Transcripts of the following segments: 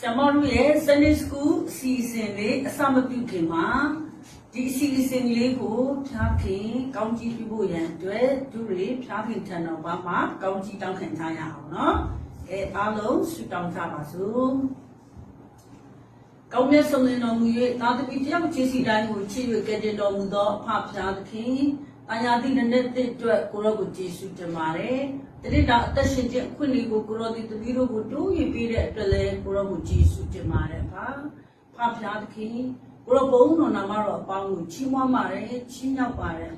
Samaru Sunday School season a summer puking ma. This season lego, Taki, County people and do rape, Taki Tana Bama, County Duncan Taya, no? A alo, Sudan Tabasu. Come some in not the video, Jesse Dine will chill you get it on the pop the king. I didn't let it to a Kurabu Jesu Tamare. The data Kuni Kurodi the Viro would do you be at the lake Kurabu Jesu Tamare pop the king. Kurabon on Amara Bangu, Chima Mare, China Pare,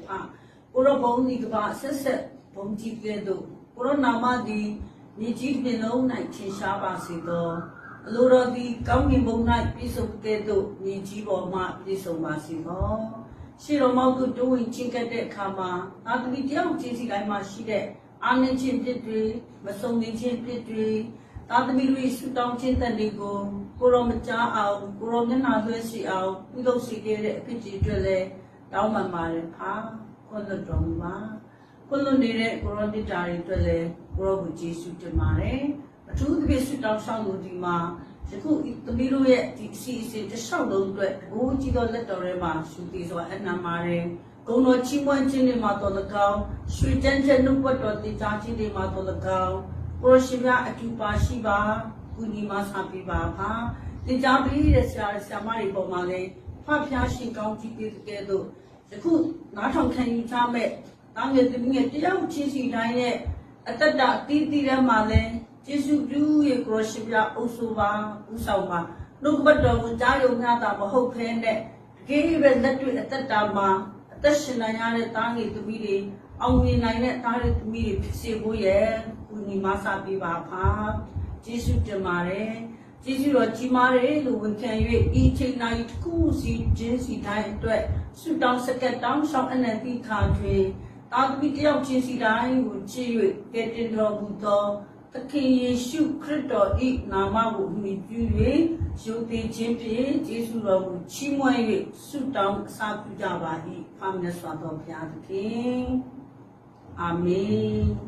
Kurabon Nikaba, Sessa, Pomti Gedo, Kuronama di Nijit below night Shabasido, Lura di County Bonite piece of Gedo, Nijibo Mark, piece of Masibo. Shiro Mautu doing Chinkate Kama, not to be young Jizzy like Mashide, Anna Chimpitri, Masoni Chimpitri. Tadami Luis Sudan Chintanigo, Kuromacha out, Kuromana Hesi out, we don't see it, Pitchy Dele, Dauma Mare, Pa, Colodroma, Colonire, Coronditari Dele, Kurobuchi Sutamare, a truth be Sudan Sangudima, the cook the middle yet, the sea, the shadow, go to the letterema, Sutis or Anamare, go no Chimon Chinima on the cow, sweet and Nupot or the Tachi on the cow. Shiva Akupa Shiva, Unimas Happy Baba, the Jabi, the Samari Bomale, Papiashi County together. The cook, not on can you tell me? I'm getting a young cheesy dine at the dark Titi Male, Jesu do a Groshivia Usuva, Usawa. Look but the Dario Nata, a whole pen that gave a letter at the Dama, at the Shinayana Tangi to be only 9 target to me, Pixie Masa Biba, Jesu Jamare, Jesu Chimare, who can you eat night cool see Jinsi time to it, sit down second down some and country. That be the Jinsi dying would see you get in the Buddha, the king shoot critto eat Nama would meet you, shoot the Jimpi, Jesu would Chimoy, sit down Sapu Java, eat Pamna Swat Piat King. Amen.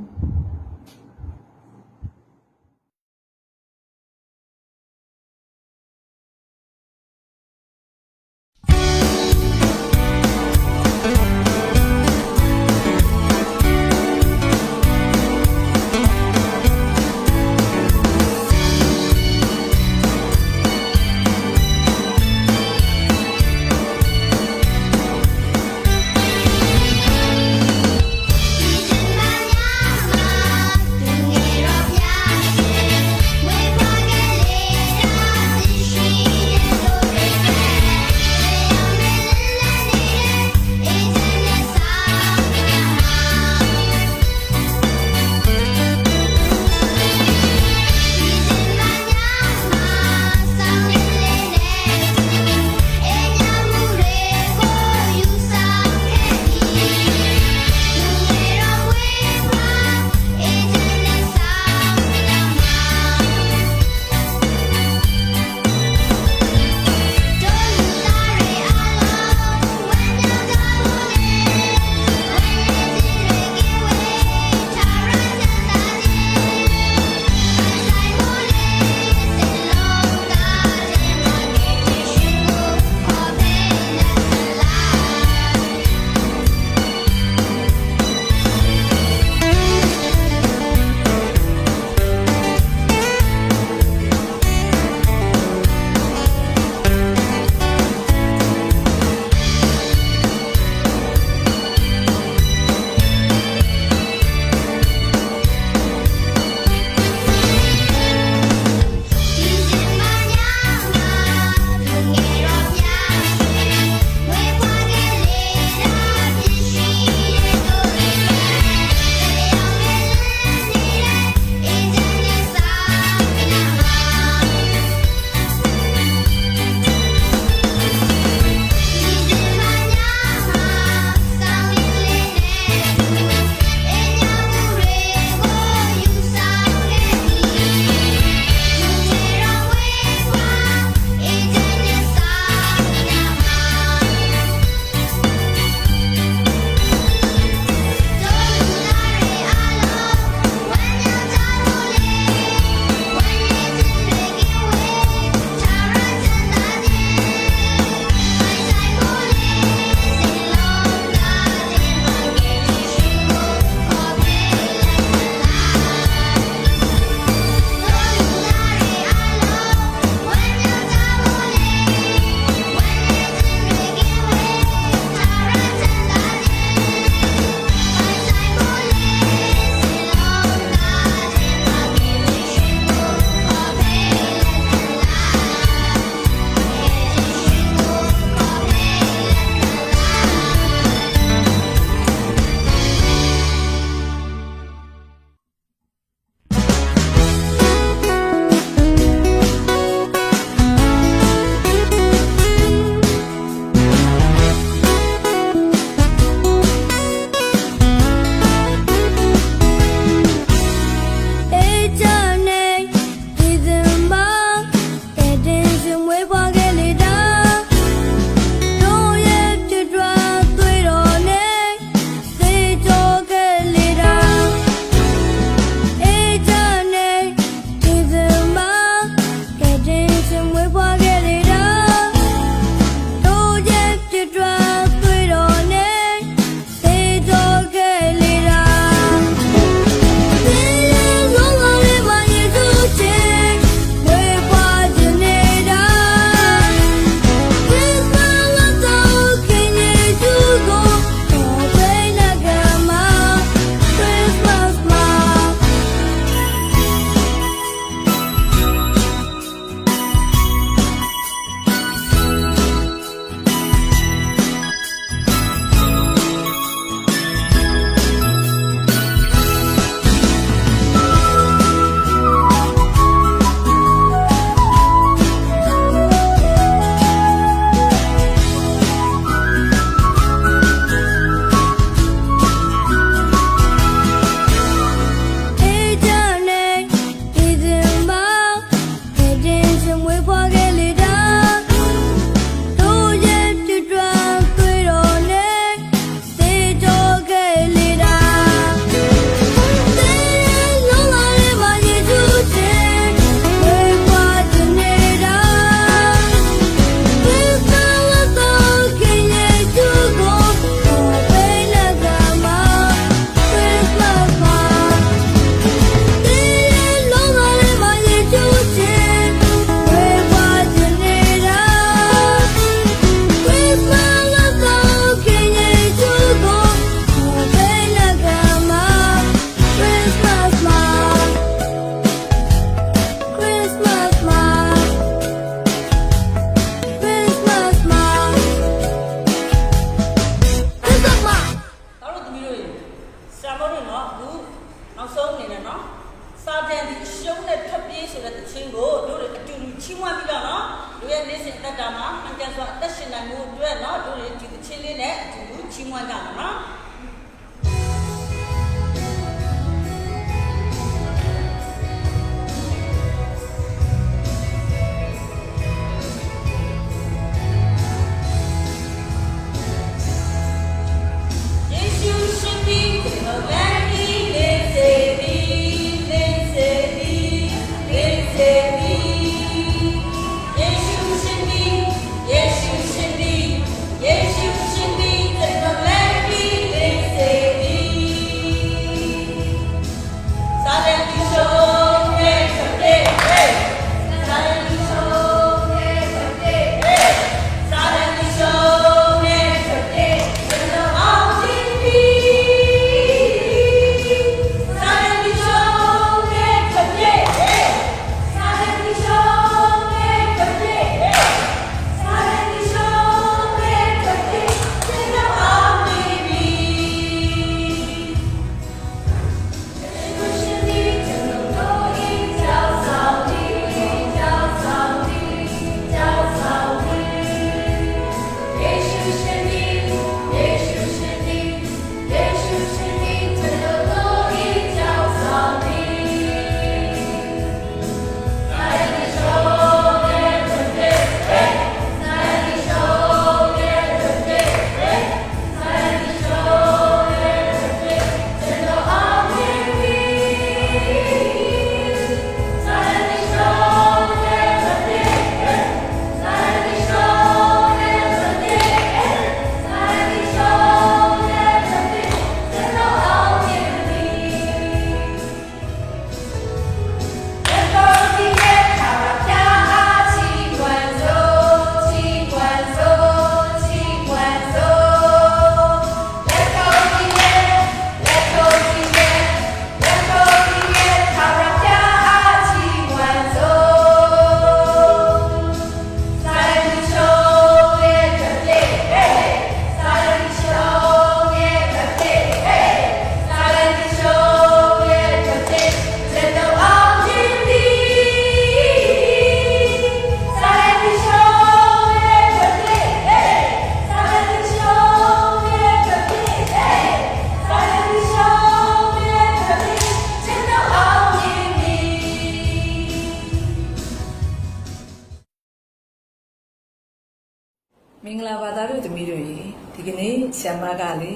မင်္ဂလာပါသားတို့သမီးတို့ရေဒီကနေ့ဆရာမကလေ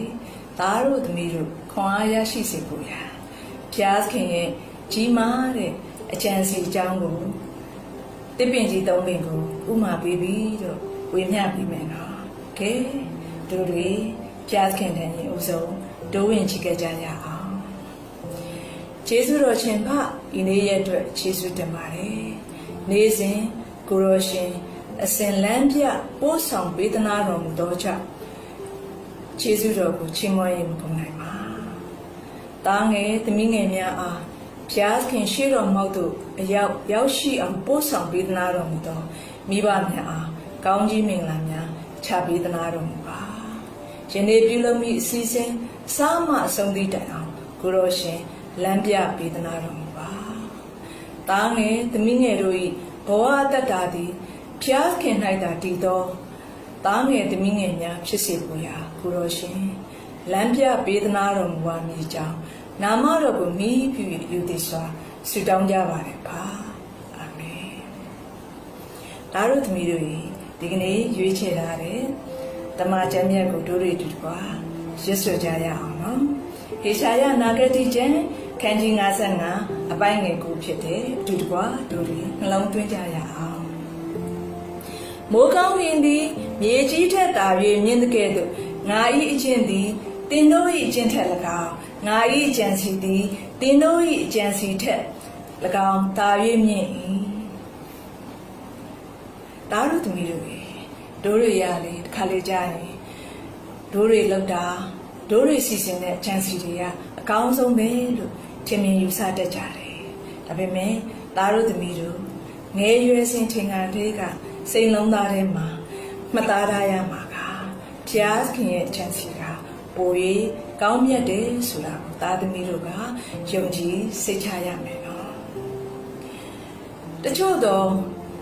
သားတို့သမီးတို့ခွန်အားရရှိစေဖို့ရာဘုရားသခင်ရဲ့ကြီးမားတဲ့အကြံစီအကြောင်းကိုတစ်ပင်ကြီးသုံးပင်ကိုဥမာပေးပြီးတော့ဝေမျှပြီးမယ်နော်ကဲတို့တွေဘုရားသခင်တန်ကြီးဥဆုံးတိုးဝင်ချီခဲ့ကြရအောင်ကျေးဇူးတော်ရှင်ဖဒီနေ့ရဲ့အတွက်ကျေးဇူးတင်ပါတယ်နေ့စဉ်ကိုရောရှင်အစဉ်လမ်းပြပို့ဆောင်ပေးသနာတော်မူသောကြောင့်ကျေးဇူးတော်ကိုချီးမွမ်းရမကုန်နိုင်ပါ။တားငယ်သမီးငယ်များအားဘုရားခင်ရှိတော်မူသို့အရောက်ရှိအောင်ပို့ဆောင်ပေးသနာတော်မူသောမိဘများအားကောင်းကြီးမင်္ဂလာများချပေးသနာတော်မူပါ။ယနေ့ပြုလုပ်မိအစီအစဉ်စားမအဆုံးသည့်တိုင်အောင်ကိုရောရှင်လမ်းပြပေးသနာတော်မူပါ။တားငယ်သမီးငယ်တို့၏ဘဝတတ္တာသည်ဘုရားခင်၌သာတည်သောသားငယ်သမီးငယ်များဖြစ်စေဖို့ရာကိုရောရှင်လမ်းပြပေးသနာတော်မူပါမည်ကြောင်းနာမတော်ကိုမြည်ပြုယူသည်စွာဆုတောင်းကြပါれပါအာမင် ဒါတို့သမီးတို့ဒီကနေ့ရွေးချယ်ထားတဲ့တမန်ကျမ်းမြတ်ကိုတို့တွေတူကွာရွတ်ဆိုကြရအောင်နော်ဟေရှာယနာဂတိကျမ်းခန်းကြီး55အပိုင်းငယ်ကိုဖြစ်တဲ့အတူတကွာတို့တွေနှလုံးသွင်းကြရအောင်မိုးကောင်းရင်သည်မြေကြီးထက်သာ၍မြင့်တဲ့ကဲ့သို့ငါ၏အကျင့်သည်တင်တို့၏အကျင့်ထက်၎င်းငါ၏အကြံစီသည်တင်တို့၏အကြံစီထက်၎င်းသာ၍မြင့်၏ဒါတို့သမီးတို့တို့တွေရလေတစ်ခါလေကြာရင်တို့တွေလောက်တာတို့တွေစီစဉ်တဲ့အကြံစီတွေကအကောင်းဆုံးပဲလို့ထင်မြင်ယူဆတတ်ကြတယ်ဒါပေမဲ့ဒါတို့သမီးတို့ငယ်ရွယ်စဉ်ထင်ခံလေးကစိတ်လုံးသားထဲမှာမှတ်သားထားရမှာကဘုရားခင်ရဲ့အကြံစီကပို၍ကောင်းမြတ်တယ်ဆိုတာကိုသားသမီးတို့ကယုံကြည်စိတ်ချရမယ်နော်တချို့တော့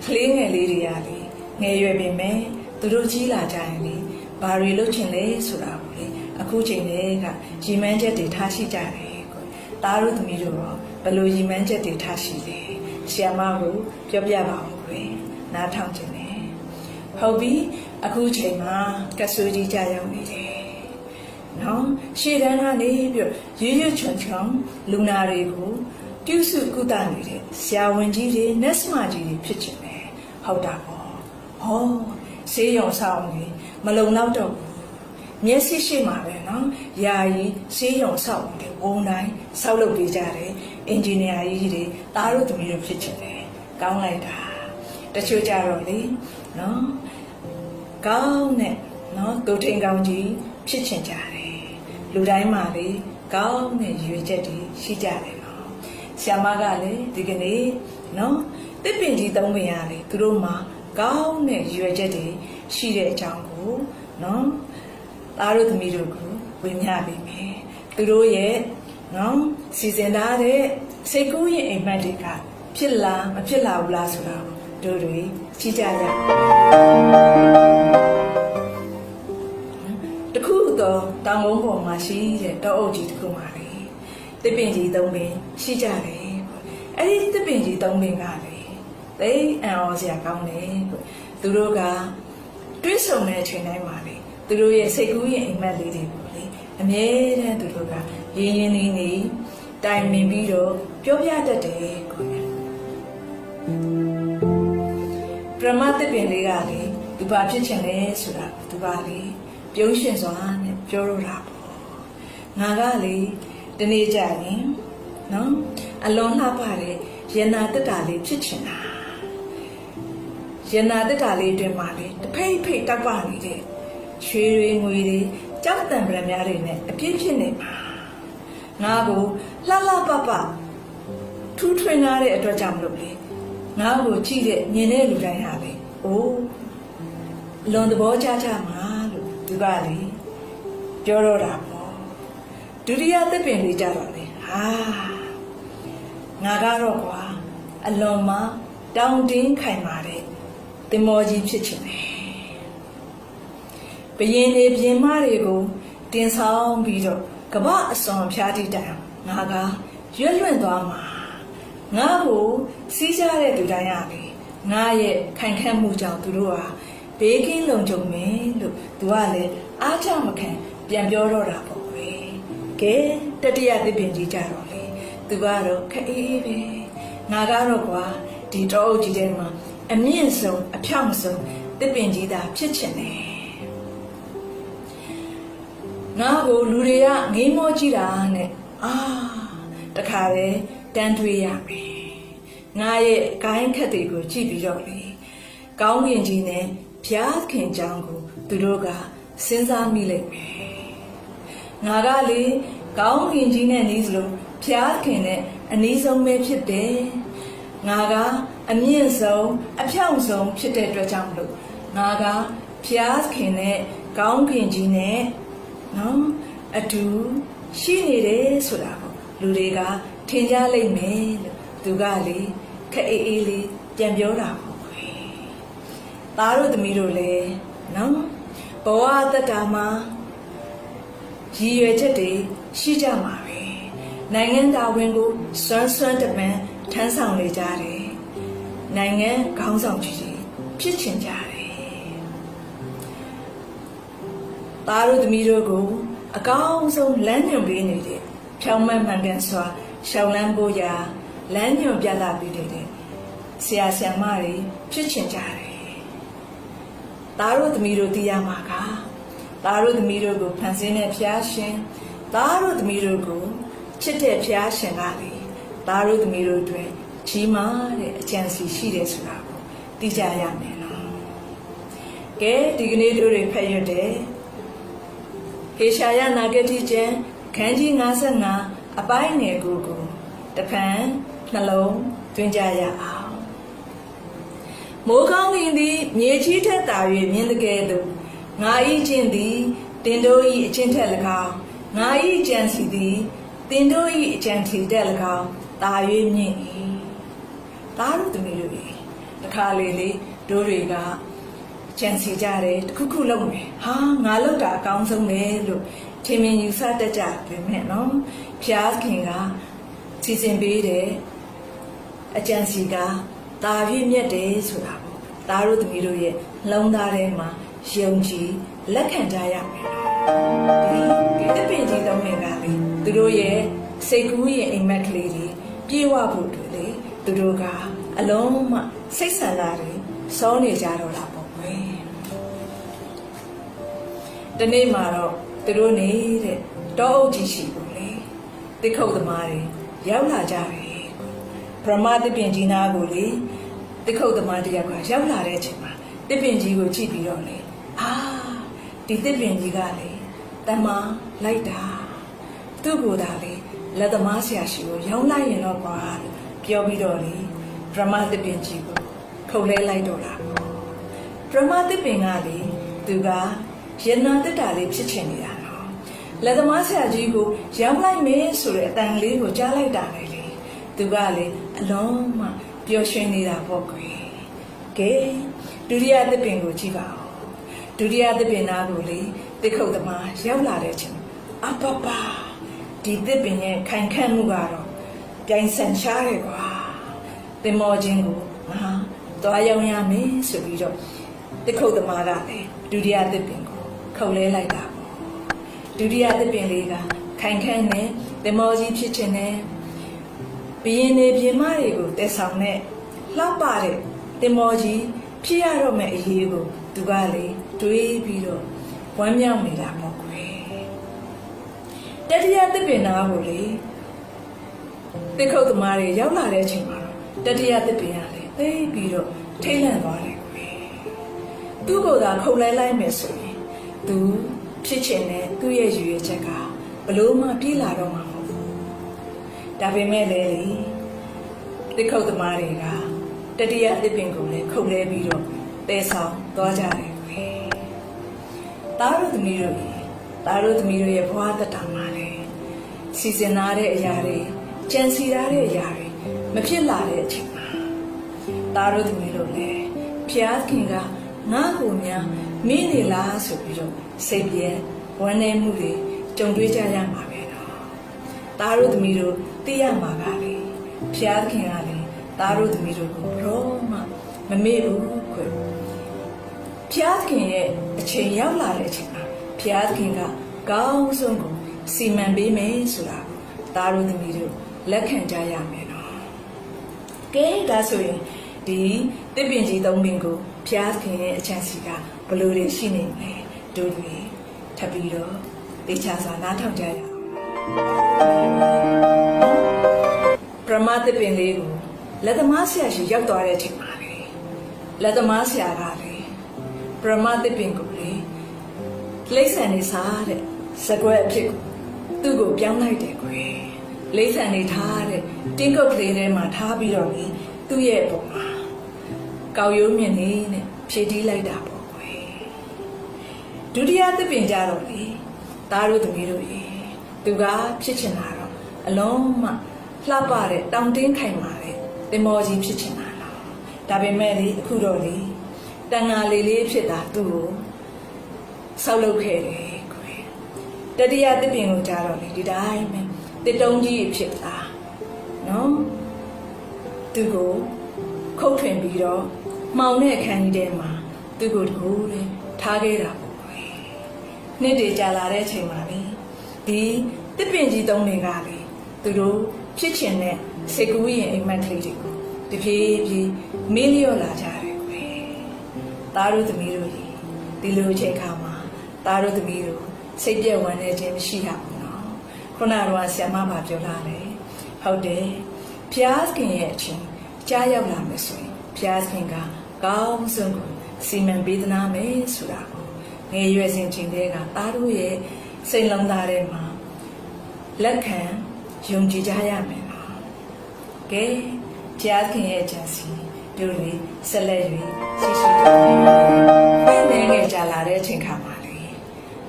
ကလေးငယ်လေးတွေကလေငယ်ရွယ်ပင်မဲ့သူတို့ကြီးလာကြရင်လေဘာတွေလုပ်ချင်လဲဆိုတာကိုလေအခုချိန်လေးကရည်မှန်းချက်တွေထားရှိကြတယ်ကိုသားတို့သမီးတို့ရောဘယ်လိုရည်မှန်းချက်တွေထားရှိလဲဆရာမကိုပြောပြပါဦးခွေနားထောင်ခြင်းနဲ့ဟုတ်ပြီအခုချိန်မှာကဆူကြီးကြရောက်နေတယ်နော်ရှေ့တန်းကနေပြီးရွရွချွန်ချွန်လူနာတွေကိုပြုစုကုသနေတဲ့ဆရာဝန်ကြီးတွေနက်စမကြီးတွေဖြစ်ချင်တယ်ဟုတ်တာပေါ့ဟောဆေးရုံဆောင်နေမလုံလောက်တော့မျက်စိရှိမှာပဲနော်ယာယီဆေးရုံဆောင်နေဝုံတိုင်းဆောက်လုပ်ပေးကြတယ်အင်ဂျင်နီယာကြီးတွေတားတို့သမီးတို့ဖြစ်ချင်တယ်ကောင်းလိုက်တာတချို့ကြတော့လေနော်ကောင်းနဲ့နော်ကိုထိန်ကောင်းကြီးဖြစ်ချင်ကြတယ်လူတိုင်းမှာလေကောင်းတဲ့ရွေချက်တွေရှိကြတယ်နော်ဆ ्या မကလည်းဒီကနေ့နော်တစ်ပင်ကြီးသုံးပင်ရလေသူတို့မှာကောင်းတဲ့ရွေချက်တွေရှိတဲ့အကြောင်းကိုနော်သားတို့သမီးတို့ကိုဝေမျှပေးမယ်သူတို့ရဲ့နော်စီစဉ်ထားတဲ့စိတ်ကူးရင်အိမ်မက်တွေကဖြစ်လားမဖြစ်လာဘူးလားဆိုတာတို့တွေကြည့်ကြရတခုတော့တောင်ကုန်းပေါ်မှာရှိတဲ့တောအုပ်ကြီးတစ်ခုမှာလေတစ်ပင်ကြီးသုံးပင်ရှိကြတယ်အဲ့ဒီတစ်ပင်ကြီးသုံးပင်ကလေသိအံ့ဩစရာကောင်းတယ်သူတို့ကတွေးဆုံတဲ့အချိန်တိုင်းမှာလေသူတို့ရဲ့စိတ်ကူးရင်အိမ်မက်လေးတွေပေါ့လေအမြဲတမ်းသူတို့ကရင်းရင်းလေးနေတိုင်ပင်ပြီးတော့ပြောပြတတ်တယ်ကိုပရမတ်ပင်လေးကလေသူဘာဖြစ်ချင်လဲဆိုတာသူကလေပြုံးရှင်စွာနဲ့ပြောရတာပေါ့ငါကလေဒီနေ့ကြရင်နော်အလွန်လှပတဲ့ရဏတက်တာလေးဖြစ်ချင်တာရဏတက်တာလေးအတွင်းမှာလေတဖိတ်ဖိတ်တောက်ပနေတဲ့ရွှေတွေငွေတွေကြောက်တံပရံများတွေနဲ့အပြည့်ဖြစ်နေမှာငါကိုလှလှပပထူးထွင်းလာတဲ့အတွက်ကြောင့်မလို့လေငါ့ကိုကြည့်တဲ့မြင်တဲ့လူတိုင်းဟာလေအိုးလွန်သဘောကျကြမှာလို့သူကလေပြောတော့တာပေါ့ဒုတိယသစ်ပင်လေးကြတော့လေဟာငါကတော့ကွာအလွန်မှတောင်းတင်းခိုင်မာတဲ့တင်မောကြီးဖြစ်ချင်တယ်ဘယင်းနေပြင်မတွေကိုတင်ဆောင်ပြီးတော့ကပအစွန်ဖျားတိတိုင်ငါကရွတ်လွင့်သွားမှာငါ့ကိုစီးကြတဲ့သူတိုင်းရလေငါရဲ့ခိုင်ခန့်မှုကြောင့်သူတို့ဟာဘေးကင်းလုံခြုံမယ်လို့သူကလည်းအားချမခံပြန်ပြောတော့တာပေါ့ကွယ်ကဲတတိယသစ်ပင်ကြီးကြတော့လေသူကတော့ခအေးပဲငါကတော့ကွာဒီတောအုပ်ကြီးထဲမှာအမြင့်ဆုံးအဖြောင့်ဆုံးသစ်ပင်ကြီးသာဖြစ်ချင်တယ်ငါကိုလူတွေကငိမ်းမောကြည့်တာနဲ့တခါလေတန်းတွေးရမယ်ငါရဲ့ဂိုင်းခက်တွေကိုကြည့်ပြီးတော့လေကောင်းကင်ကြီးနဲ့ဘုရားခင်ကြောင်းကိုသူတို့ကစဉ်းစားမိလိုက်မယ်ငါကလေကောင်းကင်ကြီးနဲ့နီးစလို့ဘုရားခင်နဲ့အနီးဆုံးပဲဖြစ်တယ်ငါကအမြင့်ဆုံးအဖြောင့်ဆုံးဖြစ်တဲ့အတွက်ကြောင့်မလို့ငါကဘုရားခင်နဲ့ကောင်းကင်ကြီးနဲ့နော်အတူရှိနေတယ်ဆိုတာပေါ့လူတွေကထင်ကြလိမ့်မယ်လို့သူကလေခက်အေးအေးလေးပြန်ပြောတာပေါ့ခွေသားတို့သမီးတို့လည်းနော်ဘဝတတ္တာမှာရည်ရွယ်ချက်တွေရှိကြမှာပဲနိုင်ငံတော်ဝင်ကိုစွမ်းစွမ်းတပန်းထမ်းဆောင်နေကြတယ်နိုင်ငံခေါင်းဆောင်ကြီး ဖြစ်ချင်ကြတယ်သားတို့သမီးတို့ကိုအကောင်းဆုံးလမ်းညွှန်ပေးနေတဲ့ဖြောင်းမှန်မှန်ကန်စွာရှောင်းလန်းဖို့ရာလမ်းညွှန်ပြသပေးတဲ့ဆရာဆရာမတွေဖြစ်ချင်ကြတယ်သားတို့သမီးတို့သိရမှာကသားတို့သမီးတို့ကိုဖန်ဆင်းတဲ့ဖျားရှင်သားတို့သမီးတို့ကိုချစ်တဲ့ဖျားရှင်ကလေသားတို့သမီးတို့အတွက်ကြီးမားတဲ့အကြံစီရှိတယ်ဆိုတာကိုသိကြရမယ်နော်ကဲဒီကနေ့တို့တွေဖတ်ရတဲ့ဟေရှာယနာဂတိကျမ်းခန်းကြီး55အပိုင်းငယ်ကိုတဖန်နှလုံးသွင်းကြရအောင်မိုးကောင်းကင်သည်မြေကြီးထက်သာ၍မြင့်တဲ့ကဲ့သို့ငါ၏ကျင့်သည်တင်တို့၏အကျင့်ထက်၎င်းငါ၏ကြံစီသည်တင်တို့၏အကြံစီထက်၎င်းသာ၍မြင့်၏သားတို့သမီးတို့၏တခါလေတို့တွေကကြံစီကြတယ်တခုခုလုပ်မယ်ဟာငါလုပ်တာအကောင်းဆုံးပဲလို့ထင်မြင်ယူဆတတ်ကြတယ်မဲ့နော်ဖျားခင်ကစီစဉ်ပေးတယ်အကြံစီကတာပြည့်မြတ်တယ်ဆိုတာပေါ့သားတို့သမီးတို့ရဲ့လုံးသားထဲမှာယုံကြည်လက်ခံကြရမယ်ဒီတပင်ကြီးသုံးနေကလေသူတို့ရဲ့စိတ်ကူးရဲ့အိမ်မက်ကလေးတွေပြေဝဖို့တွေလေသူတို့ကအလုံးမစိတ်ဆန္ဒတွေစောနေကြတော့တာပေါ့ကွယ်ဒီနေ့မှာတော့သူတို့နေတဲ့တောအုပ်ကြီးရှိဘူးလေတိခုတ်သမားတွေရောက်လာကြတယ်ဗြဟ္မသစ်ပင်ကြီးနာကိုလေတိခုတ်သမားတယောက်ကရောက်လာတဲ့အချိန်မှာသစ်ပင်ကြီးကိုကြည့်ပြီးတော့လေဒီသစ်ပင်ကြီးကလေတမလိုက်တာသူ့ကိုယ်သာလေလက်သမားဆရာရှိကိုရောင်းလိုက်ရင်တော့ကွာပြောပြီးတော့လေဗြဟ္မသစ်ပင်ကြီးကိုခုတ်လဲလိုက်တော့တာဗြဟ္မသစ်ပင်ကလေသူကရဏတက်တာလေးဖြစ်ချင်နေတာနော်လက်သမားဆရာကြီးကိုရောင်းလိုက်မယ်ဆိုတဲ့အတန်လေးကိုကြားလိုက်တာလေသူကလေအလုံးမပျော်ရွှင်နေတာပေါ့ကွယ်ကဲဒုတိယသစ်ပင်ကိုကြည့်ပါဦးဒုတိယသစ်ပင်သားကိုလေတိခုတ်သမားရောက်လာတဲ့အချိန်အပပဒီသစ်ပင်ရဲ့ခိုင်ခန့်မှုကတော့ပြိုင်ဆန်ရှားတယ်ကွာသင်္ဘောချင်းကိုသွားရောက်ရမယ်ဆိုပြီးတော့တိခုတ်သမားကလည်းဒုတိယသစ်ပင်ကိုခုတ်လဲလိုက်တာပေါ့ဒုတိယသစ်ပင်လေးကခိုင်ခန့်နဲ့သင်္ဘောကြီးဖြစ်ခြင်းနဲ့ဘီရင်နေပြင်မတွေကိုတည်ဆောင်တဲ့လှပတဲ့သင်္ဘောကြီးဖြစ်ရတော့မယ့်အရေးကိုသူကလေတွေးပြီးတော့ဝမ်းမြောက်နေတာပေါ့ကွယ်တတိယသစ်ပင်သားကိုလေတိခုတ်သမားတွေရောက်လာတဲ့အချိန်မှာတတိယသစ်ပင်ကလေသိပြီးတော့ထိတ်လန့်သွားတယ်ကွယ်သူ့ကိုယ်သာခုတ်လိုက်မယ်ဆိုရင်သူဖြစ်ချင်တဲ့သူ့ရဲ့ရည်ရွယ်ချက်ကဘလို့မှပြေးလာတော့မှာမဟုတ်ဘူးဒါပေမဲ့လေတိခုတ်သမားတွေကတတိယသစ်ပင်ကိုလည်းခုတ်လဲပြီးတော့တဲဆောင်သွားကြတယ်ကွယ်သားတို့သမီးတို့ရဲ့ဘဝတတမှာလေစီစဉ်ထားတဲ့အရာတွေကြံစီထားတဲ့အရာတွေမဖြစ်လာတဲ့အချိန်မှာသားတို့သမီးတို့လည်းဖျားခင်ကငါ့ကိုများမင်းနေလားဆိုပြီးတော့စိတ်ပြဲဝမ်းနည်းမှုတွေကြုံတွေ့ကြရမှာပဲတော့သားတို့သမီးတို့သိရမှာကလေဖျားခင်ကလေသားတို့သမီးတို့ကိုတော့မှမမေ့ဘူးခွဲဖျားခင်ရဲ့အချိန်ရောက်လာတဲ့အချိန်မှာဖျားခင်ကကောင်းဆုံးကိုစီမံပေးမယ်ဆိုတာသားတို့သမီးတို့လက်ခံကြရမယ်နော်ကဲဒါဆိုရင်ဒီတစ်ပင်ကြီးသုံးပင်ကိုဖျားခင်ရဲ့အချမ်းစီကဘလို့တွေရှိနေလဲတို့တွေထပ်ပြီးတော့တေချာစွာနားထောင်ကြရအောင်ပရမတ်တစ်ပင်လေးကိုလက်သမားဆရာရှိရောက်သွားတဲ့အချိန်မှာလေလက်သမားဆရာကလေပရမတ်တစ်ပင်ကိုလေလိမ့်ဆန်နေစားတဲ့စကွက်အဖြစ်သူ့ကိုပြောင်းလိုက်တယ်ကွယ်လိမ့်ဆန်နေထားတဲ့တင်းကုတ်ကလေးထဲမှာထားပြီးတော့လေသူ့ရဲ့ပုံမှာကောက်ရိုးမြင့်နေနဲ့ဖြည့်တီးလိုက်တာပေါ့ကွယ်ဒုတိယသစ်ပင်ကြတော့လေသားတို့သမီးတို့ရေသူကဖြစ်ချင်တာတော့အလုံးမလှပတဲ့တောင်တင်းခိုင်မာတဲ့သင်္ဘောကြီးဖြစ်ချင်တာလားဒါပေမဲ့လေအခုတော့လေတန်ငါလေးဖြစ်တာသူ့ကိုဆောက်လုပ်ခဲ့တယ်ကွယ်တတိယသစ်ပင်ကိုကြားတော့လေဒီတိုင်းပဲတစ်တုံးကြီးဖြစ်တာနော်သူကိုခုတ်ထွင်ပြီးတော့ မောင်တဲ့အခန်းကြီးထဲမှာသူ့ကိုတကူတဲ့ထားခဲ့တာပေါ့ကွယ်နှစ်တည်ကြာလာတဲ့အချိန်မှာလေဒီတစ်ပင်ကြီးသုံးတွေကလေသူတို့ဖြစ်ချင်တဲ့စိတ်ကူးရင်အိမ်မက်ကလေးတွေကိုတဖြည်းဖြည်းမေးလျော့လာကြတယ်ကွယ်သားတို့သမီးတို့ကြီးဒီလိုအချိန်ခါမှာသားတို့သမီးတို့စိတ်ပြည့်ဝမ်းနေခြင်းမရှိရဘူးနော်ခုနကတော့ဆရာမပါပြောလာတယ်ဟုတ်တယ်ဖျားခင်ရဲ့အချင်းကြားရောက်လာမယ်ဆိုရင်ဖျားခင်ကကောင်းဆုံးကိုစီမံပေးသနာမယ်ဆိုတာကိုငယ်ရွယ်စဉ်ချိန်တည်းကသားတို့ရဲ့စိတ်လုံးသားထဲမှာလက်ခံယုံကြည်ကြရမယ်နော်ကဲဖျားခင်ရဲ့အချမ်းစီတို့လေဆက်လက်၍ရှိရှိတော်နေငယ်ကြာလာတဲ့အချိန်ခါမှာလေ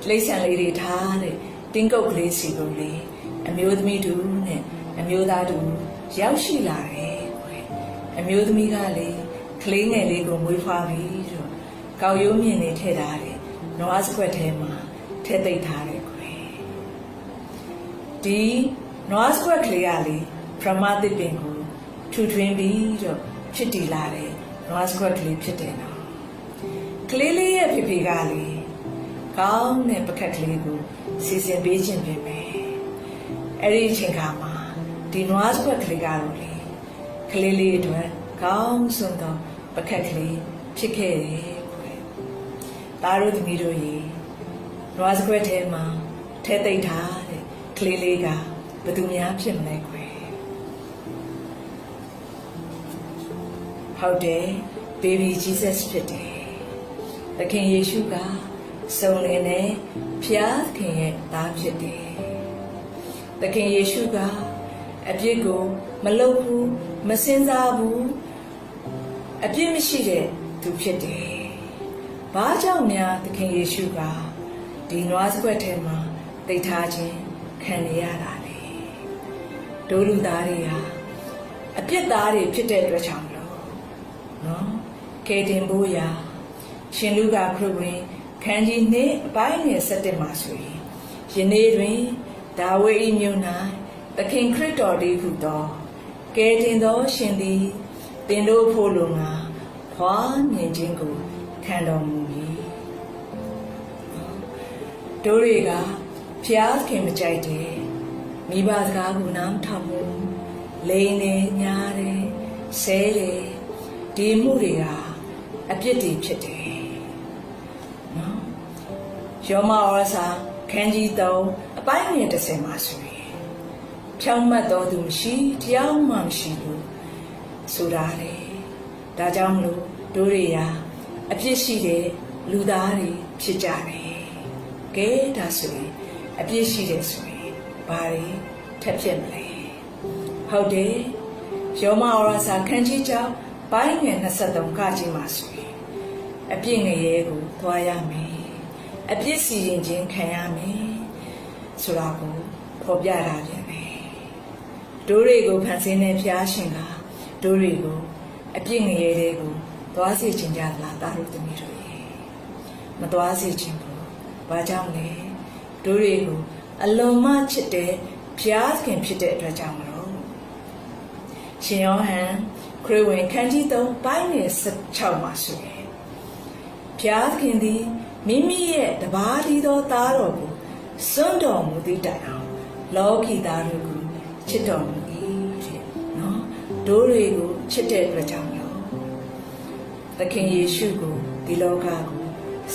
လိမ့်ဆန်လေးတွေထားတဲ့တင်းကုတ်ကလေးစီကိုလေအမျိုးသမီးတို့နဲ့အမျိုးသားတို့ရောက်ရှိလာတယ်ကွယ်အမျိုးသမီးကလေကလေးငယ်လေးကိုမွေးဖွားပြီးတော့ကောက်ရိုးမြင့်နေထည့်ထားတယ်နွားစခွက်ထဲမှာထည့်သိပ်ထားတယ်ကွယ်ဒီနွားစခွက်ကလေးကလေပရမသစ်ပင်ကိုထူထွင်းပြီးတော့ဖြစ်တည်လာတယ်နွားစခွက်ကလေးဖြစ်တယ်နော်ကလေးလေးရဲ့ဖေဖေကလေကောင်းတဲ့ပကက်ကလေးကိုစီစဉ်ပေးခြင်းပြင်မယ်အဲ့ဒီအချိန်ခါမှာဒီနွားစခွက်ကလေးကတော့လေကလေးလေးအတွက်ကောင်းစွန်သောပကက်ကလေးဖြစ်ခဲ့တယ်ကွယ်သားတို့သမီးတို့ရေနွားစခွက်ထဲမှာထဲသိပ်ထားတဲ့ကလေးလေးကဘယ်သူများဖြစ်မလဲကွယ်ဟုတ်တယ်ဘေဘီဂျီဇက်ဖြစ်တယ်သခင်ယေရှုကစုံလင်တဲ့ဖျားခင်ရဲ့သားဖြစ်တယ်သခင်ယေရှုကအပြစ်ကိုမလုပ်ဘူးမစင်စားဘူးအပြစ်မရှိတဲ့သူဖြစ်တယ်။ဘာကြောင့်များသခင်ယေရှုကဒီနွားစခွက်ထဲမှာတိတ်ထားခြင်းခံရရတာလေ။ဒို့လူသားတွေဟာအပြစ်သားတွေဖြစ်တဲ့အတွက်ကြောင့်လို့နော်။ကေတင်ဖို့ရာရှင်လူကခရစ်ဝင်ခန်းကြီးနှစ်အပိုင်းငယ်7မှာဆိုရင်ယနေ့တွင်ဒါဝိဒ်၏မြို့၌သခင်ခရစ်တော်တည်းဟူသောကယ်တင်သောရှင်သည်သင်တို့ဖို့လုံငါဖွာမြင်ခြင်းကိုခံတော်မူ၏တို့တွေကဖျားခင်မကြိုက်တယ်မိဘစကားကိုနားမထောင်ဘူးလိန်နေညားတယ်ဆဲတယ်ဒီမှုတွေကအပြစ်တွေဖြစ်တယ်နော်ယောမဩဝါစာခန်းကြီး3အပိုင်းငယ်30မှာဆိုရင်ဖြောင့်မတ်တော်သူမရှိတရားမှမရှိဘူးဆိုတာလေဒါကြောင့်မလို့တို့တွေရာအပြစ်ရှိတဲ့လူသားတွေဖြစ်ကြတယ်ကဲဒါဆိုရင်အပြစ်ရှိတယ်ဆိုရင်ဘာတွေထပ်ဖြစ်မလဲဟုတ်တယ်ယောမဩဝါစာခန်းကြီး6ပိုင်းငယ်23ကကြီးမှာဆိုရင်အပြစ်ငရဲကိုသွားရမယ်အပြစ်စီရင်ခြင်းခံရမယ်ဆိုတာကိုဖော်ပြတာပြန်ပဲတို့တွေကိုဖန်ဆင်းတဲ့ဘုရားရှင်ကတို့တွေကိုအပြစ်ငရဲတွေကိုသွားစေခြင်းကြလားတာတို့သမီးတို့ရေမသွားစေခြင်းဘူးဘာကြောင့်လဲတို့တွေကိုအလွန်မှချစ်တဲ့ဘုရားခင်ဖြစ်တဲ့အတွက်ကြောင့်မလို့ရှင်ယောဟန်ခရစ်ဝင်ခန်းကြီး3ပိုင်းငယ်16မှာဆိုရင်ဘုရားခင်သည်မိမိရဲ့တပါးတည်းသောသားတော်ကိုစွန့်တော်မူသည့်တိုင်အောင်လောကီသားတို့ကိုချစ်တော်မူ၏တဲ့နော်တို့တွေကိုချစ်တဲ့အတွက်ကြောင့်လို့သခင်ယေရှုကိုဒီလောကကို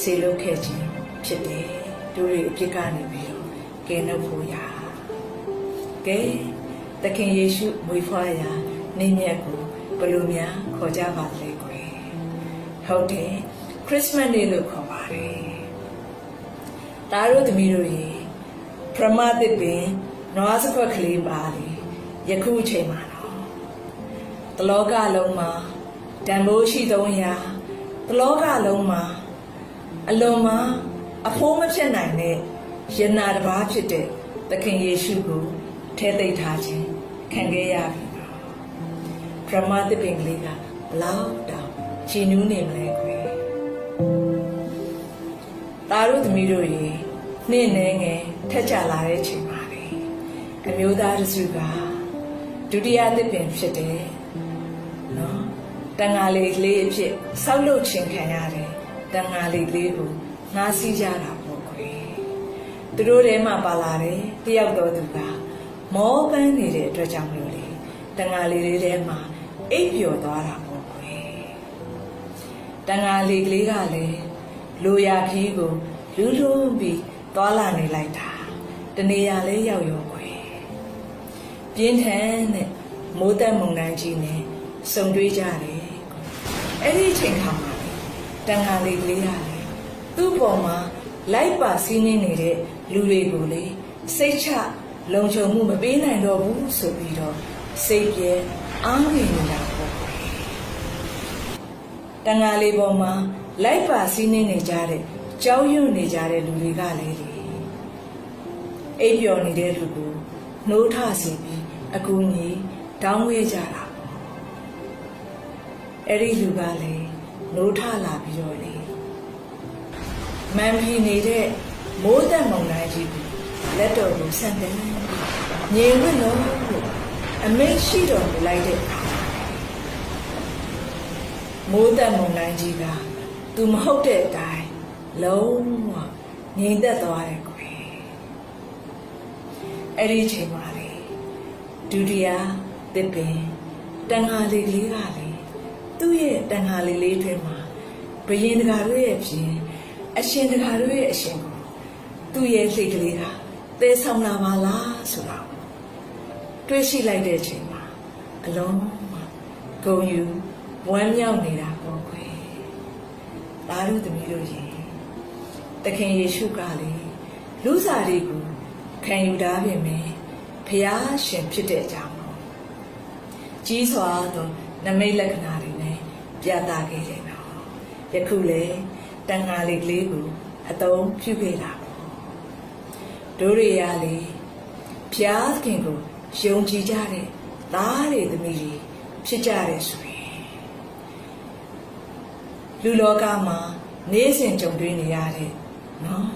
ဆေလွတ်ခဲ့ခြင်းဖြစ်တယ်တို့တွေအပြစ်ကနေပြီးတော့ကယ်နှုတ်ဖို့ရာကဲသခင်ယေရှုမွေးဖွားရာနေ့မြတ်ကိုဘယ်လိုများခေါ်ကြပါလဲကွယ်ဟုတ်တယ်ခရစ်စမတ်နေ့လို့ခေါ်ပါတယ်ဒါတို့သမီးတို့ရေပရမသစ်ပင်နွားစခွက်ကလေးပါလေယခုအချိန်မှာတော့တလောကလုံးမှာတန်ဖိုးရှိသုံးရာတလောကလုံးမှာအလုံးမှာအဖိုးမဖြစ်နိုင်တဲ့ယနာတစ်ပါးဖြစ်တဲ့သခင်ယေရှုကိုထဲသိထားခြင်းခံခဲ့ရပြီပရမသစ်ပင်ကလေးကဘလောက်တောင်ချီနူးနေမလဲကွယ်သားတို့သမီးတို့ရေနေ့နဲ့ငယ်ထက်ကြလာတဲ့ချိန်ပါလေအမျိုးသားတစုကဒုတိယသစ်ပင်ဖြစ်တယ်နော် တန်ဃာလေးကလေးအဖြစ်ဆောက်လုပ်ခြင်းခံရတယ်တန်ဃာလေးကလေးကိုငှားစီးကြတာပေါ့ကွယ်သူတို့ထဲမှာပါလာတယ်တယောက်တော်သူကမောပန်းနေတဲ့အတွက်ကြောင့်လို့လေတန်ဃာလေးတွေထဲမှာအိပ်ပျော်သွားတာပေါ့ကွယ်တန်ဃာလေးကလေးကလည်းလိုရာခီးကိုလူးလွန်းပြီးသွားလာနေလိုက်တာတနေရာလေးရောက်ရောကွယ်ပြင်းထန်တဲ့မိုးသက်မုန်တိုင်းကြီးနဲ့စုံတွေ့ကြတယ်အဲ့ဒီအချိန်ခါမှာတန်ဃာလေးကလေးရတယ်သူ့ပေါ်မှာလိုက်ပါစီးနှင်းနေတဲ့လူတွေကိုလေစိတ်ချလုံခြုံမှုမပေးနိုင်တော့ဘူးဆိုပြီးတော့စိတ်ပြဲအားငယ်နေတာပေါ့တန်ဃာလေးပေါ်မှာလိုက်ပါစီးနှင်းနေကြတဲ့ကြောက်ရွံ့နေကြတဲ့လူတွေကလည်းအိပ်ပျော်နေတဲ့လူကိုနှိုးထစီပြီးအကူကြီးတောင်းဝေးကြတာအဲ့ဒီလူကလည်းနှိုးထလာပြီးတော့လေမန်ပြီနေတဲ့မိုးသက်မုန်တိုင်းကြီးကိုလက်တော်ကိုဆန့်တယ်ငြိမ်ဝှက်လို့အမိန့်ရှိတော်မူလိုက်တဲ့မိုးသက်မုန်တိုင်းကြီးကသူမဟုတ်တဲ့အတိုင်းလုံးဝငြိမ်သက်သွားတယ်ကွယ်အဲ့ဒီချိန်မှာလေဒုတိယတစ်ပင်တန်ဃာလေးကလေးကလေသူ့ရဲ့တန်ဃာလေးလေးတွင်မှာဘယင်တကာတို့ရဲ့ပြင်အရှင်တကာတို့ရဲ့အရှင်ကိုသူ့ရဲ့စိတ်ကလေးကသေဆောင်လာပါလားဆိုတော့တွေးရှိလိုက်တဲ့အချိန်မှာအလုံးဂုံယူဝမ်းမြောက်နေတာပေါ့ကွယ်သားတို့သမီးတို့ရေသခင်ယေရှုကလေလူစားတွေကိုခံယူထားပြင်မယ်ဖျားရှင်ဖြစ်တဲ့အကြောင်းကြီးစွာသောနမိတ်လက္ခဏာတွေနဲ့ပြသခဲ့တယ်နော်ယခုလေတန်ဃာလေးကလေးကိုအသုံးပြုခဲ့တာပေါ့တို့တွေရလေဖျားခင်ကိုယုံကြည်ကြတဲ့သားတွေသမီးတွေဖြစ်ကြတယ်ဆိုရင်လူလောကမှာနေ့စဉ်ကြုံတွေ့နေရတဲ့နော်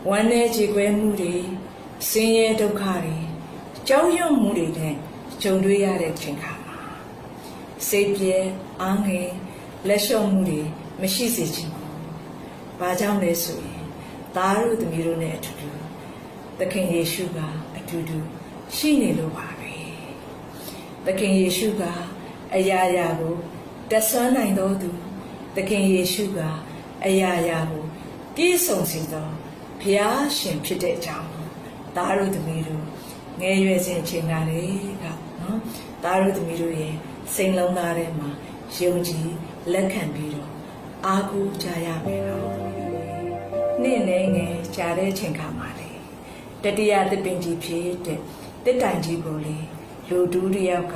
ဝမ်းနည်းကြေကွဲမှုတွေဆင်းရဲဒုက္ခတွေကြောက်ရွံ့မှုတွေနဲ့ကြုံတွေ့ရတဲ့ချိန်ခါမှာစိတ်ပြဲအားငယ်လက်လျှော့မှုတွေမရှိစေချင်ဘူး။ဘာကြောင့်လဲဆိုရင်သားတို့သမီးတို့နဲ့အတူတူသခင်ယေရှုကအတူတူရှိနေလို့ပါပဲ။သခင်ယေရှုကအရာရာကိုတဆွမ်းနိုင်တော်သူသခင်ယေရှုကအရာရာကိုပြည့်စုံစေသောဘုရားရှင်ဖြစ်တဲ့အကြောင်းသားတို့သမီးတို့ငယ်ရွယ်စဉ်အချိန်ကလေးကနော်သားတို့သမီးတို့ရဲ့စိတ်လုံးသားထဲမှာယုံကြည်လက်ခံပြီးတော့အားကိုးကြရမယ်နော်နေ့နဲ့ငယ်ကြားတဲ့အချိန်ခါမှာလေတတိယသစ်ပင်ကြီးဖြစ်တဲ့တစ်တိုင်ကြီးကိုလေလူတူးတယောက်က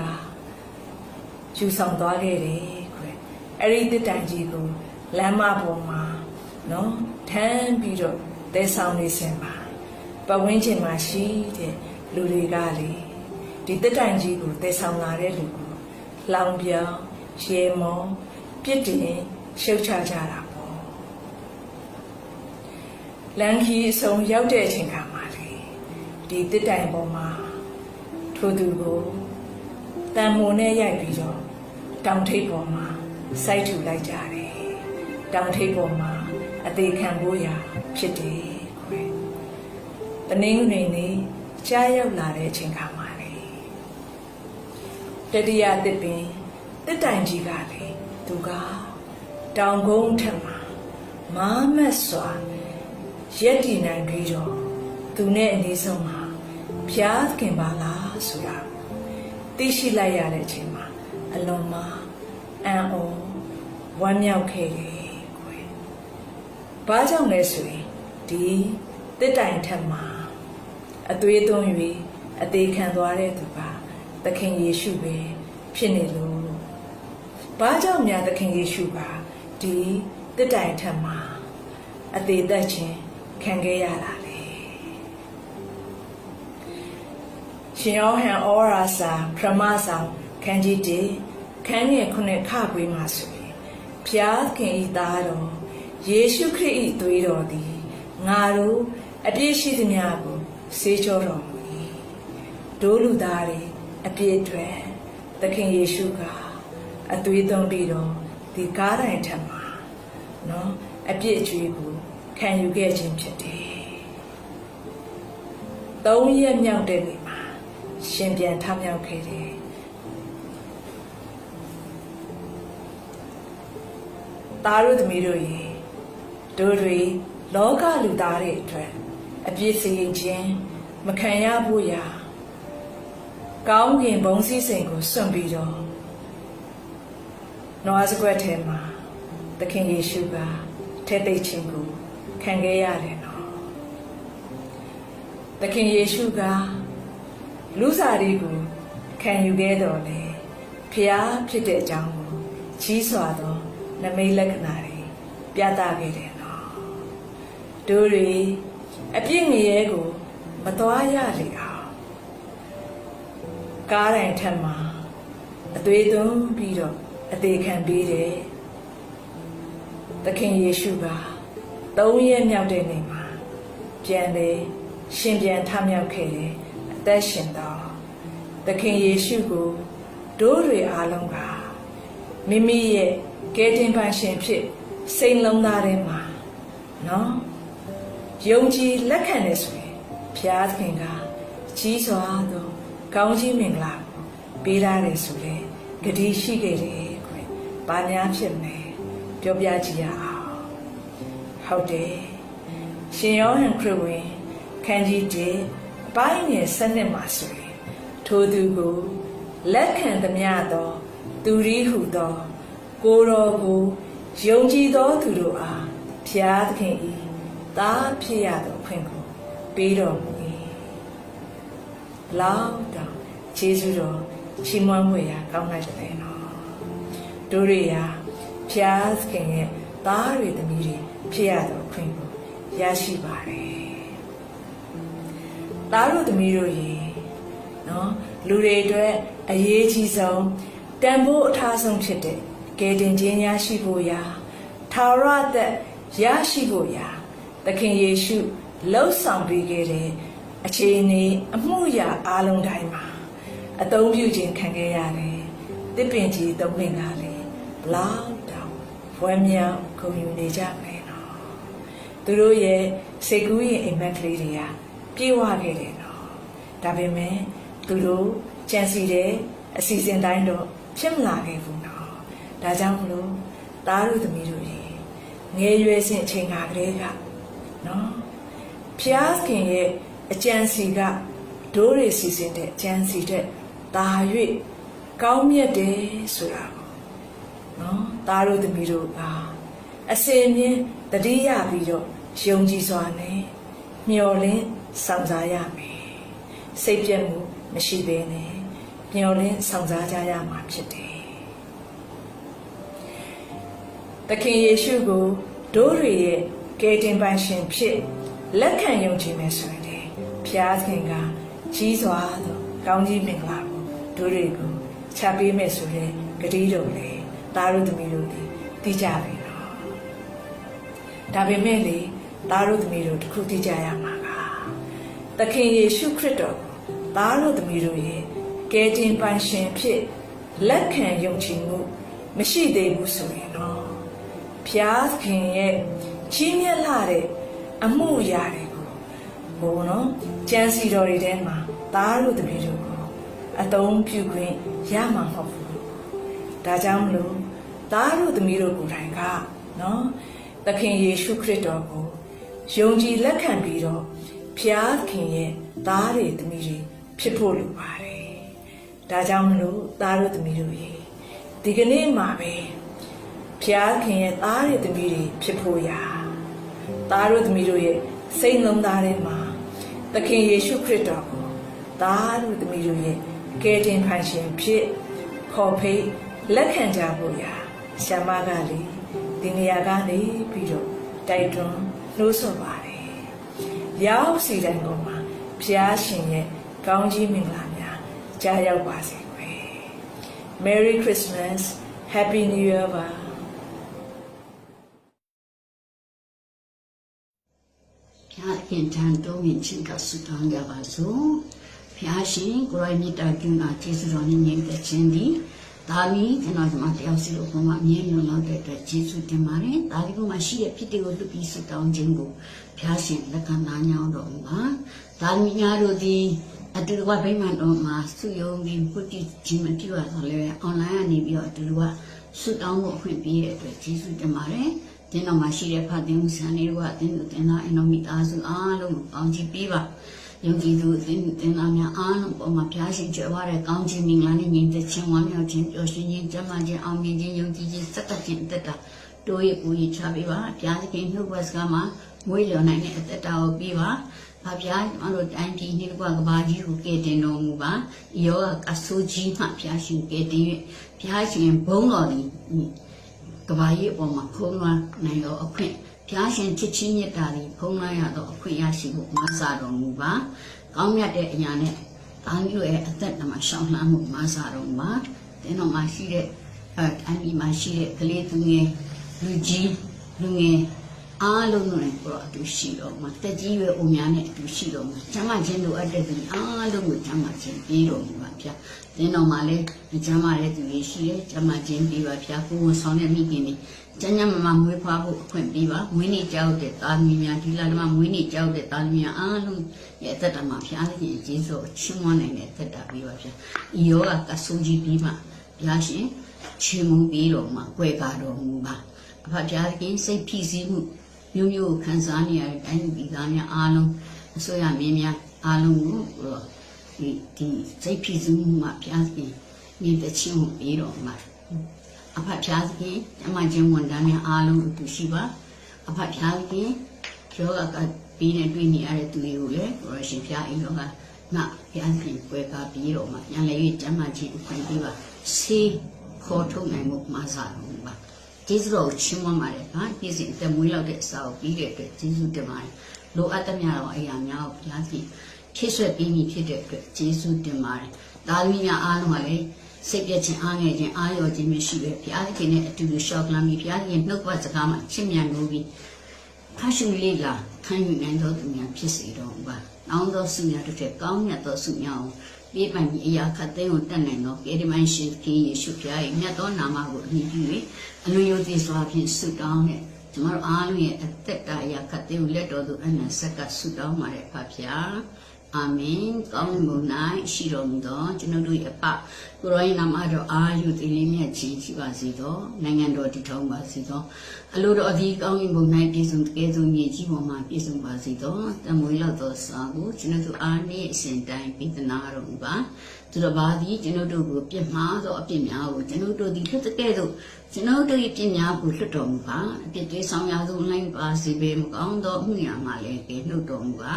ယူဆောင်သွားခဲ့တယ်ခွဲ့အဲ့ဒီတစ်တိုင်ကြီးကိုလမ်းမပေါ်မှာနော်ထမ်းပြီးတော့တဲဆောင်နေစင်ပါပတ်ဝန်းကျင်မှာရှိတဲ့လူတွေကလေဒီတက်တိုင်ကြီးကိုတဲဆောင်လာတဲ့လူကိုလောင်ပြောင်ရေမောပြစ်တင်ရှုတ်ချကြတာပေါ့လန်ခီအစုံရောက်တဲ့အချိန်ခါမှာလေဒီတက်တိုင်ပေါ်မှာထိုသူကိုတန်မိုးနဲ့ရိုက်ပြီးတော့တောင်ထိပ်ပေါ်မှာစိုက်ထူလိုက်ကြတယ်တောင်ထိပ်ပေါ်မှာအသေးခံဖို့ရာဖြစ်တယ်ခွဲတနင်္ဂနွေနေ့ကြားရောက်လာတဲ့အချိန်ခါမှာလေတတိယတစ်ပင်တစ်တိုင်ကြီးကလေသူကတောင်ကုန်းထက်မှာမားမတ်စွာရက်တည်နိုင်ပြီးတော့သူနဲ့အနည်းဆုံးမှာဖျားခင်ပါလားဆိုတာသိရှိလိုက်ရတဲ့အချိန်မှာအလွန်မှအံ့ဩဝမ်းမြောက်ခဲ့တယ်ကွယ်။ဘာကြောင့်လဲဆိုရင်ဒီတစ်တိုင်ထက်မှာအသွေးသွင်း၍အသေးခံသွားတဲ့သူကသခင်ယေရှုပဲဖြစ်နေလို့ဘာကြောင့်များသခင်ယေရှုကဒီတစ်တိုင်ထက်မှာအသေးသက်ခြင်းခံခဲ့ရတာလေရှင်ယောဟန်ဩဝါဒစာပထမဆောင်ခန်းကြီး1ခန်းငယ်9ခပွေးမှာဆိုရင်ဖျားခင်ဤသားတော်ယေရှုခရစ်၏သွေးတော်သည်ငါတို့အပြည့်ရှိသမျှကိုဆေးကြောတော်မူ၏ဒို့လူသားတွေအပြည့်အတွက်သခင်ယေရှုက သွေးသွန်းပြီးတော့ဒီကားတိုင်းထက်မှာနော်အပြစ်အကျွေးကိုခံယူခဲ့ခြင်းဖြစ်တယ်3 ရက်မြောက်တဲ့နေ့မှာရှင်ပြန်ထမြောက်ခဲ့တယ်သားတို့သမီးတို့ရေတို့တွေလောကလူသားတွေအတွက်အပြစ်စီရင်ခြင်းမခံရဖို့ရာကောင်းကင်ဘုံစည်းစိမ်ကိုစွန့်ပြီးတော့နွားစကွက်ထဲမှာသခင်ယေရှုကထဲသိခြင်းကိုခံခဲ့ရတယ်နော်သခင်ယေရှုကလူစားတွေကိုခံယူခဲ့တော်လေဖျားဖြစ်တဲ့အကြောင်းကိုကြီးစွာသောနမိတ်လက္ခဏာတွေပြသခဲ့တယ်နော်တို့တွေအပြစ်ငရဲကိုမသွားရလေအောင်ကားတိုင်းထက်မှာအသွေးသွန်းပြီးတော့အသေးခံပေးတယ်သခင်ယေရှုက3 ရက်မြောက်တဲ့နေ့မှာပြန်လေရှင်ပြန်ထမြောက်ခဲ့တယ်အသက်ရှင်တော်သခင်ယေရှုကိုတို့တွေအားလုံးကမိမိရဲ့ကယ်တင်ပါရှင်ဖြစ်စိတ်လုံးသားထဲမှာနော်ယုံကြည်လက်ခံနေဆိုရင်ဘုရားသခင်ကကြီးစွာသောကောင်းကြီးမင်္ဂလာကိုပေးရတယ်ဆိုလေဂတိရှိခဲ့တယ်ခွင့်။ဘာများဖြစ်မလဲပြောပြကြည့်ရအောင်။ဟုတ်တယ်။ရှင်ယောဟန်ခရစ်ဝင်ခန်းကြီး1ပိုင်းငယ်7မှာဆိုရင်ထိုသူကိုလက်ခံသမျှသောသူရီဟုသောကိုယ်တော်ကိုယုံကြည်သောသူတို့အားဘုရားသခင်၏သားဖြစ်ရသောခွင့်ကိုပေးတော်မူ၏။လောက်တောင်ခြေစွတော်ချီးမွမ်းဖွယ်ရာကောင်းလိုက်တယ်နော်တို့တွေရာဖျားသခင်ရဲ့သားတွေသမီးတွေဖြစ်ရတော့ခွင့်ကိုရရှိပါတယ်သားတို့သမီးတို့ရေနော်လူတွေအတွက်အရေးကြီးဆုံးတန်ဖိုးအထားဆုံးဖြစ်တဲ့ကယ်တင်ခြင်းရရှိဖို့ရာထာဝရသက်ရရှိဖို့ရာသခင်ယေရှုလှုပ်ဆောင်ပေးခဲ့တဲ့အခြေအနေအမှုရာအားလုံးတိုင်းမှာအသုံးပြုခြင်းခံခဲ့ရတယ်။တစ်ပင်ကြီးသုံးပင်ကလည်းဘလောက်တောင်ဝမ်းမြောက်ဂုဏ်ယူနေကြမယ်နော်။သူတို့ရဲ့စိတ်ကူးရင်အိမ်မက်ကလေးတွေကပြေဝခဲ့တယ်နော်။ဒါပေမဲ့သူတို့ကြံစီတဲ့အစီအစဉ်တိုင်းတော့ဖြစ်မလာခဲ့ဘူးနော်။ဒါကြောင့်မလို့သားတို့သမီးတို့ရေငယ်ရွယ်စဉ်အချိန်ကလေးကနော်ဖျားခင်ရဲ့အကြံစီကဒိုးတွေစီစဉ်တဲ့အကြံစီတဲ့ဒါ၍ကောင်းမြတ်တယ်ဆိုတာပေါ့နော်သားတို့သမီးတို့ကအစင်မြင့်တတိယပြီးတော့ယုံကြည်စွာနဲ့မျှော်လင့်ဆောင်စားရမယ်စိတ်ပြတ်မှုမရှိဘဲနဲ့မျှော်လင့်ဆောင်စားကြရမှာဖြစ်တယ်သခင်ယေရှုကိုဒိုးတွေရဲ့ကယ်တင်ပိုင်ရှင်ဖြစ်လက်ခံယုံကြည်မယ်ဆိုရင်လေဘုရားသခင်ကကြီးစွာသောကောင်းကြီးမင်္ဂလာကိုတို့တွေကိုချပေးမယ်ဆိုတဲ့ဂတိတော်လေသားတို့သမီးတို့သိကြပြီနော်ဒါပေမဲ့လေသားတို့သမီးတို့တစ်ခုသိကြရမှာကသခင်ယေရှုခရစ်တော်သားတို့သမီးတို့ရဲ့ကယ်တင်ပိုင်ရှင်ဖြစ်လက်ခံယုံကြည်မှုမရှိသေးဘူးဆိုရင်နော်ဘုရားသခင်ရဲ့ကြီးမြတ်လာတဲ့အမှုအရာတွေကိုဟိုနော်ကျမ်းစီတော်တွေထဲမှာသားတို့သမီးတို့ကိုအသုံးပြုခွင့်ရမှာမဟုတ်ဘူးဒါကြောင့်မလို့သားတို့သမီးတို့ကိုယ်တိုင်ကနော်သခင်ယေရှုခရစ်တော်ကိုယုံကြည်လက်ခံပြီးတော့ဖျားသခင်ရဲ့သားတွေသမီးတွေဖြစ်ဖို့လိုပါတယ်ဒါကြောင့်မလို့သားတို့သမီးတို့ရေဒီကနေ့မှာပဲဖျားသခင်ရဲ့သားတွေသမီးတွေဖြစ်ဖို့ရာသားတို့သမီးတို့ရဲ့စိတ်လုံးသားထဲမှာသခင်ယေရှုခရစ်တော်ကိုသားတို့သမီးတို့ရဲ့ကယ်တင်ပိုင်ရှင်ဖြစ်ခေါ်ဖိတ်လက်ခံကြဖို့ရာဆရာမကလေဒီနေရာကနေပြီးတော့တိုက်တွန်းနှိုးဆော်ပါတယ်ရောက်စီတိုင်းပေါ်မှာဘုရားရှင်ရဲ့ကောင်းကြီးမင်္ဂလာများကြားရောက်ပါစေကွယ် Merry Christmas Happy New Year ပါဖျားခင်ထံတော်ဝင်ချင်းကဆုတောင်းကြပါစို့ဖျားရှင်ကိုရိုင်းမြတ်တာကျူနာကျေးဇူးတော်နဲ့ညီတဲ့ခြင်းသည် ဒါမီကျွန်တော်ဒီမှာတယောက်စီလို့ပုံမှာအမြင်လုံလောက်တဲ့အတွက်ကျေးဇူးတင်ပါတယ်ဒါဒီကမှရှိတဲ့ဖြစ်တွေကိုလွတ်ပြီးဆုတောင်းခြင်းကိုဖျားရှင်လက်ခံနာညောင်းတော်မူပါဒါမီများတို့ဒီအတူတူကဗိမာန်တော်မှာစုယုံပြီးပုတ္တိခြင်းမပြုရတော့လဲအွန်လိုင်းကနေပြီးတော့အတူတူကဆုတောင်းဖို့အခွင့်ပေးတဲ့အတွက်ကျေးဇူးတင်ပါတယ်တင်းတော်မှာရှိတဲ့ဖတ်သင်မှုဆန်လေးတို့ကတင်းတို့တင်သားအင်တော်မိသားစုအားလုံးကိုကောင်းချီးပေးပါယုံကြည်သူတင်သားများအားလုံးပေါ်မှာဖျားရှင်ကြွယ်ဝတဲ့ကောင်းခြင်းမင်္ဂလာနဲ့ညီတဲ့ချင်းဝမ်းမြောက်ခြင်းပျော်ရွှင်ခြင်းကျမ်းမာခြင်းအောင်မြင်ခြင်းယုံကြည်ခြင်းစက္ကပ်ခြင်းအသက်တာတိုးရပူရချပေးပါဖျားသခင်နှုတ်ဘတ်စကားမှာမွေးလျော်နိုင်တဲ့အသက်တာကိုပေးပါဖျားကျွန်တော်တိုင်းပြည်နှိကွာကဘာကြီးကိုကဲတင်တော်မူပါယောဂအဆိုးကြီးမှဖျားရှင်ကဲတင်ဖျားရှင်ဘုန်းတော်သည်ကဘာကြီးအပေါ်မှာခုံးလွှမ်းနိုင်တော်အခွင့်ဖျားရှင်ချစ်ချင်းမြတ်တာသည်ဖုံးလွှမ်းရသောအခွင့်ရရှိဖို့မဆာတော်မူပါကောင်းမြတ်တဲ့အရာနဲ့ဘာလို့ရဲ့အသက်မှာရှောင်လှမ်းမှုမဆာတော်မှာတင်းတော်မှာရှိတဲ့အမိမှာရှိတဲ့ကလေးသူငယ်လူကြီးလူငယ်အားလုံးနဲ့ကိုအတူရှိတော်မှာတက်ကြီးရွယ်အုံများနဲ့အတူရှိတော်မှာကျမ်းမာခြင်းလိုအပ်တဲ့သူအားလုံးကိုကျမ်းမာခြင်းပေးတော်မူပါဗျာတင်းတော်မှာလည်းကျမ်းမာတဲ့သူတွေရှိတယ်ကျမ်းမာခြင်းပေးပါဗျာကိုယ်ဝန်ဆောင်တဲ့မိခင်တွေကျမ်းမမမွေးဖွားဖို့အခွင့်ပေးပါမွေးနေ့ကြောက်တဲ့သားသမီးများဒီလဓမ္မမွေးနေ့ကြောက်တဲ့သားသမီးများအားလုံးရဲ့အသက်တာမှာဖျားသခင်ကျေးဇူးချီးမွမ်းနိုင်တဲ့အသက်တာပေးပါဗျာဤယောဂကဆူကြီးပြီးမှဘုရားရှင်ချီးမွမ်းပေးတော်မှာကြွယ်ကာတော်မူပါအဖဘုရားသခင်စိတ်ဖြစ်စည်းမှုမျိုးမျိုးခံစားနေရတဲ့တိုင်းပြည်သားများအားလုံးအစိုးရမင်းများအားလုံးကိုဒီစိတ်ဖြစ်စည်းမှုမှာဘုရားသခင်ညီတဲ့ချင်းကိုပေးတော်မှာအဖဖျားသခင်အမချင်းဝန်တန်းများအားလုံးအတူရှိပါအဖဖျားသခင်ယောဂကပြီးနေတွေ့နေရတဲ့သူတွေကိုလည်းကိုရရှင်ဖျားအိမ်တော်ကငါဖျားသခင်ကွယ်ကားပြီးတော့မှညလည်း၍ကျမ်းမာခြင်းအခွင့်ပေးပါဆေးခေါ်ထုတ်နိုင်မှုမဆာလို့ပါကျေးဇူးတော်ချီးမွမ်းပါတယ်ဟာဒီစဉ်အသက်မွေးလောက်တဲ့အစာကိုပြီးတဲ့အတွက်ကျေးဇူးတင်ပါတယ်လိုအပ်သမျှတော့အရာများကိုဘုရားသခင်ဖြည့်ဆွက်ပြီးပြီဖြစ်တဲ့အတွက်ကျေးဇူးတင်ပါတယ်ဒါသမီးများအားလုံးကလည်းစိတ်ပြည့်ခြင်းအားငယ်ခြင်းအားရောခြင်းမရှိပဲဘုရားသခင်နဲ့အတူတူရှောက်လမ်းပြီးဘုရားသခင်နှုတ်ပတ်စကားမှာချစ်မြတ်လို့ပြီးဖတ်ရှုလေးလာခံယူနိုင်သောသူများဖြစ်စေတော်မူပါ။နောင်သောဆုများတစ်ထက်ကောင်းမြတ်သောဆုများကိုပေးပိုင်ပြီးအရာခတ်သိမ်းကိုတတ်နိုင်သောကေဒီမိုင်းရှင်ခင်ယေရှုဖျား၏မြတ်သောနာမကိုအမိပြု၍အလွန်ယုံကြည်စွာဖြင့်ဆုတောင်းနဲ့ကျွန်တော်အားလုံးရဲ့အသက်တာအရာခတ်သိမ်းကိုလက်တော်သို့အနန္တဆက်ကဆုတောင်းပါရဖဖျား။အာမင်ကောင်းမွန်၌ရှိတော်မူသောကျွန်ုပ်တို့၏အဖကိုရော၏နာမတော်အာယုတည်လေးမြတ်ခြင်းရှိပါစေသောနိုင်ငံတော်တည်ထောင်ပါစေသောအလိုတော်အသည်ကောင်း၏ဘုံ၌ပြည့်စုံကဲ့သို့မြေကြီးပေါ်မှာပြည့်စုံပါစေသောတမွေလောက်သောစာကိုကျွန်ုပ်တို့အားနည်းအစဉ်တိုင်းပေးသနာတော်မူပါသူတော်ဘာသည်ကျွန်ုပ်တို့ကိုပြစ်မှားသောအပြစ်များကိုကျွန်ုပ်တို့သည်လွတ်တဲ့သို့ကျွန်ုပ်တို့၏ပြစ်များကိုလွတ်တော်မူပါအပြစ်တွေဆောင်ရာသို့လိုက်ပါစေပေမကောင်းသောအမှုရာမှလည်းကဲနှုတ်တော်မူပါ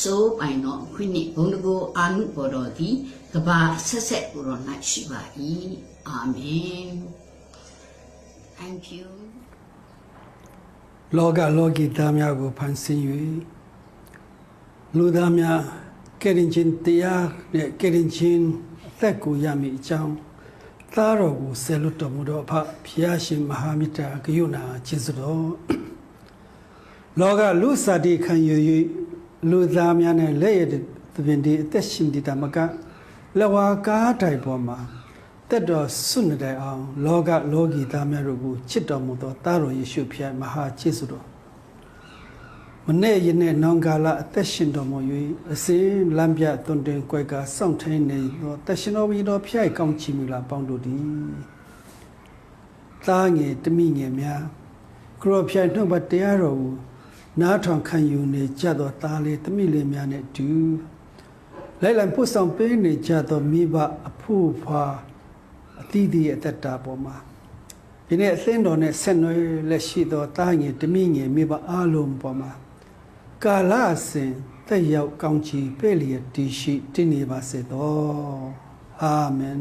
ဆိုးပိုင်သောခွင့်နှင့်ဘုံတကိုအာနုဘော်တော်သည်ကဘာဆက်ဆက်ကိုရော၌ရှိပါ၏အာမင် thank you လောကလောကီသားများကိုဖန်ဆင်း၍လူသားများကယ်တင်ခြင်းတရားနဲ့ကယ်တင်ခြင်းအသက်ကိုရမည်အကြောင်းသားတော်ကိုဆယ်လွတ်တော်မူသောအဖဖျားရှင်မဟာမြတ်ဂရုဏာကျေးဇူးတော်လောကလူစာတိခံယူ၍လူသားများနဲ့လက်ရတဲ့သဘင်ဒီအသက်ရှင်တည်တာမကလက်ဝါကားတိုင်ပေါ်မှာတက်တော်စွန့်တဲ့အောင်လောကလောကီသားများတို့ကိုချစ်တော်မူသောသားတော်ယေရှုဖျားမဟာကျေးဇူးတော်မနေ့ယနေ့နောင်ကာလအသက်ရှင်တော်မူ၍အစဉ်လမ်းပြသွန်တင်ကြွယ်ကစောင့်ထိုင်နေသောတရှင်တော်ဘုရားဖျားကောင်းချီးမူလာပေါင်းတို့သည်သားငယ်တမိငယ်များခရောဖျားနှုတ်ပတ်တရားတော်ကိုနားထောင်ခံယူနေကြသောသားလေးတမိလေးများနဲ့တူလိုက်လံပို့ဆောင်ပေးနေကြသောမိဘအဖို့ဖွာအသီးသီးအသက်တာပေါ်မှာဒီနေ့အသင်းတော်နဲ့ဆက်နွယ်လက်ရှိသောသားငယ်တမိငယ်မိဘအားလုံးပေါ်မှာကာလအစဉ်သက်ရောက်ကောင်းချီးပေးလျက်တည်ရှိတည်နေပါစေသောအာမင်